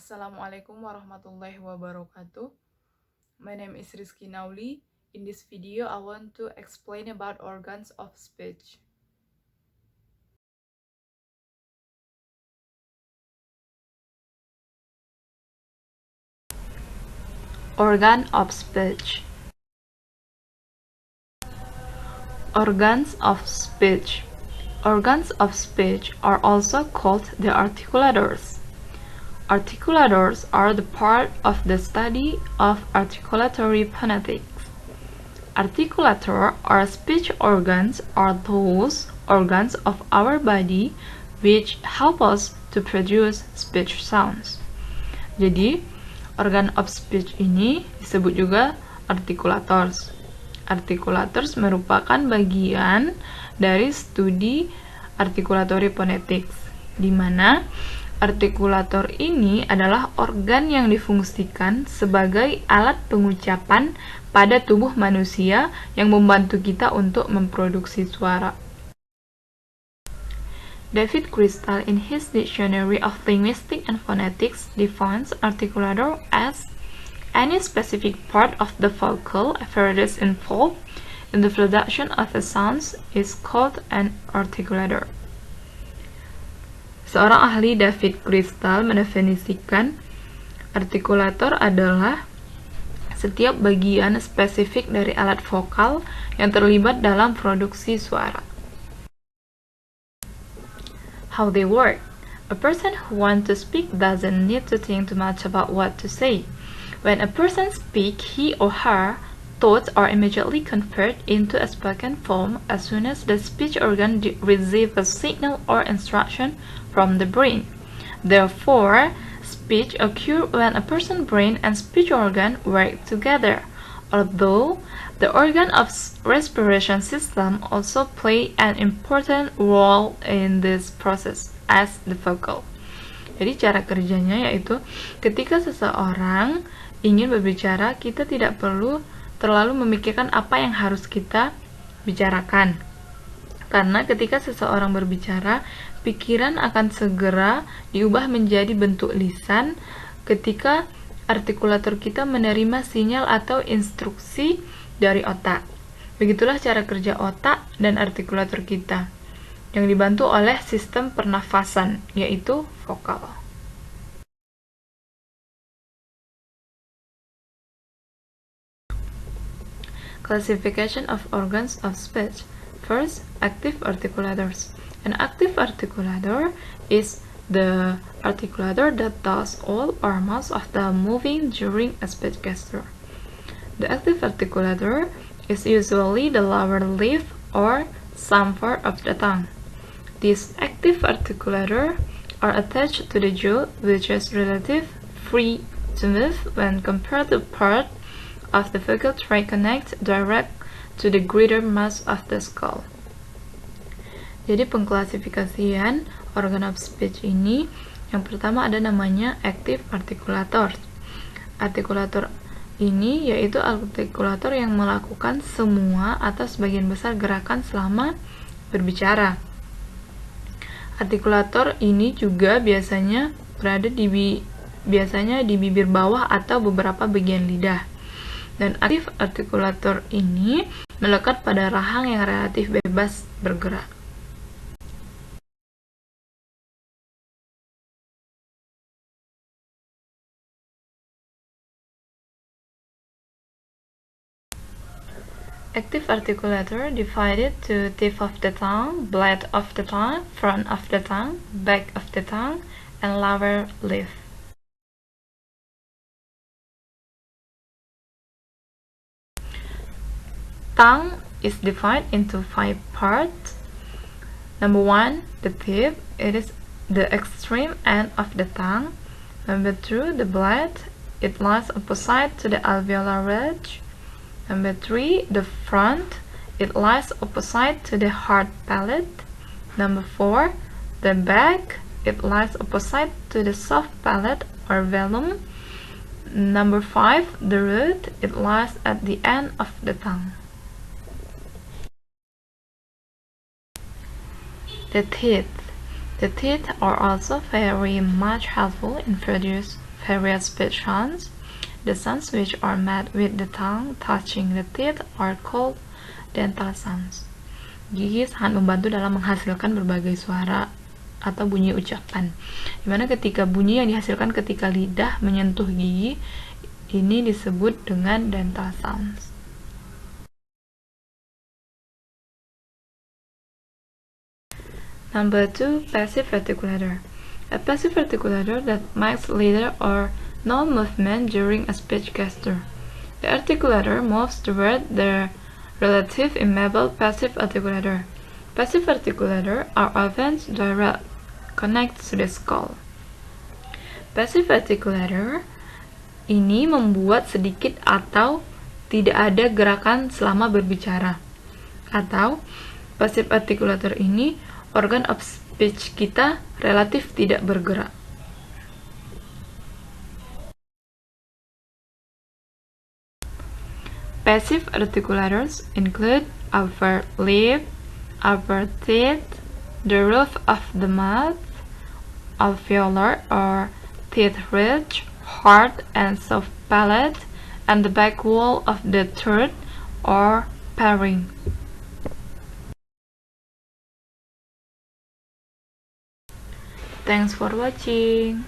Assalamualaikum warahmatullahi wabarakatuh. My name is Rizky Nauli. In this video, I want to explain about organs of speech. Organ of speech. Organs of speech. Organs of speech are also called the articulators. Articulators are the part of the study of articulatory phonetics. Articulator or speech organs are those organs of our body which help us to produce speech sounds. Jadi, organ of speech ini disebut juga articulators. Articulators merupakan bagian dari studi articulatory phonetics, di mana artikulator ini adalah organ yang difungsikan sebagai alat pengucapan pada tubuh manusia yang membantu kita untuk memproduksi suara. David Crystal, in his Dictionary of Linguistics and Phonetics, defines articulator as any specific part of the vocal apparatus involved in the production of a sound is called an articulator. Seorang ahli, David Crystal, mendefinisikan artikulator adalah setiap bagian spesifik dari alat vokal yang terlibat dalam produksi suara. How they work. A person who wants to speak doesn't need to think too much about what to say. When a person speaks, he or her thoughts are immediately converted into a spoken form as soon as the speech organ receives a signal or instruction from the brain. Therefore, speech occurs when a person's brain and speech organ work together, although the organ of respiration system also play an important role in this process as the vocal. Jadi cara kerjanya yaitu ketika seseorang ingin berbicara, kita tidak perlu terlalu memikirkan apa yang harus kita bicarakan. Karena ketika seseorang berbicara, pikiran akan segera diubah menjadi bentuk lisan ketika artikulator kita menerima sinyal atau instruksi dari otak. Begitulah cara kerja otak dan artikulator kita, yang dibantu oleh sistem pernafasan, yaitu vokal. Classification of organs of speech. First, active articulators. An active articulator is the articulator that does all or most of the moving during a speech gesture. The active articulator is usually the lower lip or some part of the tongue. These active articulators are attached to the jaw, which is relatively free to move when compared to part of the vocal tract connect direct to the greater mass of the skull. Jadi pengklasifikasian organ of speech ini, yang pertama ada namanya active articulator. Artikulator ini yaitu artikulator yang melakukan semua atau sebagian besar gerakan selama berbicara. Artikulator ini juga biasanya berada di bibir bawah atau beberapa bagian lidah. Dan aktif artikulator ini melekat pada rahang yang relatif bebas bergerak. Active articulator divided to tip of the tongue, blade of the tongue, front of the tongue, back of the tongue, and lower lip. Tongue is divided into 5 parts. Number 1, the tip. It is the extreme end of the tongue. Number 2, the blade. It lies opposite to the alveolar ridge. Number 3, the front. It lies opposite to the hard palate. Number 4, the back. It lies opposite to the soft palate or velum. Number 5, the root. It lies at the end of the tongue. The teeth. The teeth are also very much helpful in producing various speech sounds. The sounds which are made with the tongue touching the teeth are called dental sounds. Gigi sangat membantu dalam menghasilkan berbagai suara atau bunyi ucapan. Dimana ketika bunyi yang dihasilkan ketika lidah menyentuh gigi, ini disebut dengan dental sounds. Number 2, passive articulator. A passive articulator that makes little or no movement during a speech gesture. The articulator moves toward the relative immobile passive articulator. Passive articulator are often direct, connect to the skull. Passive articulator ini membuat sedikit atau tidak ada gerakan selama berbicara. Atau passive articulator ini organ of speech kita relatif tidak bergerak. Passive articulators include upper lip, upper teeth, the roof of the mouth, alveolar or teeth ridge, hard and soft palate, and the back wall of the throat or pharynx. Thanks for watching.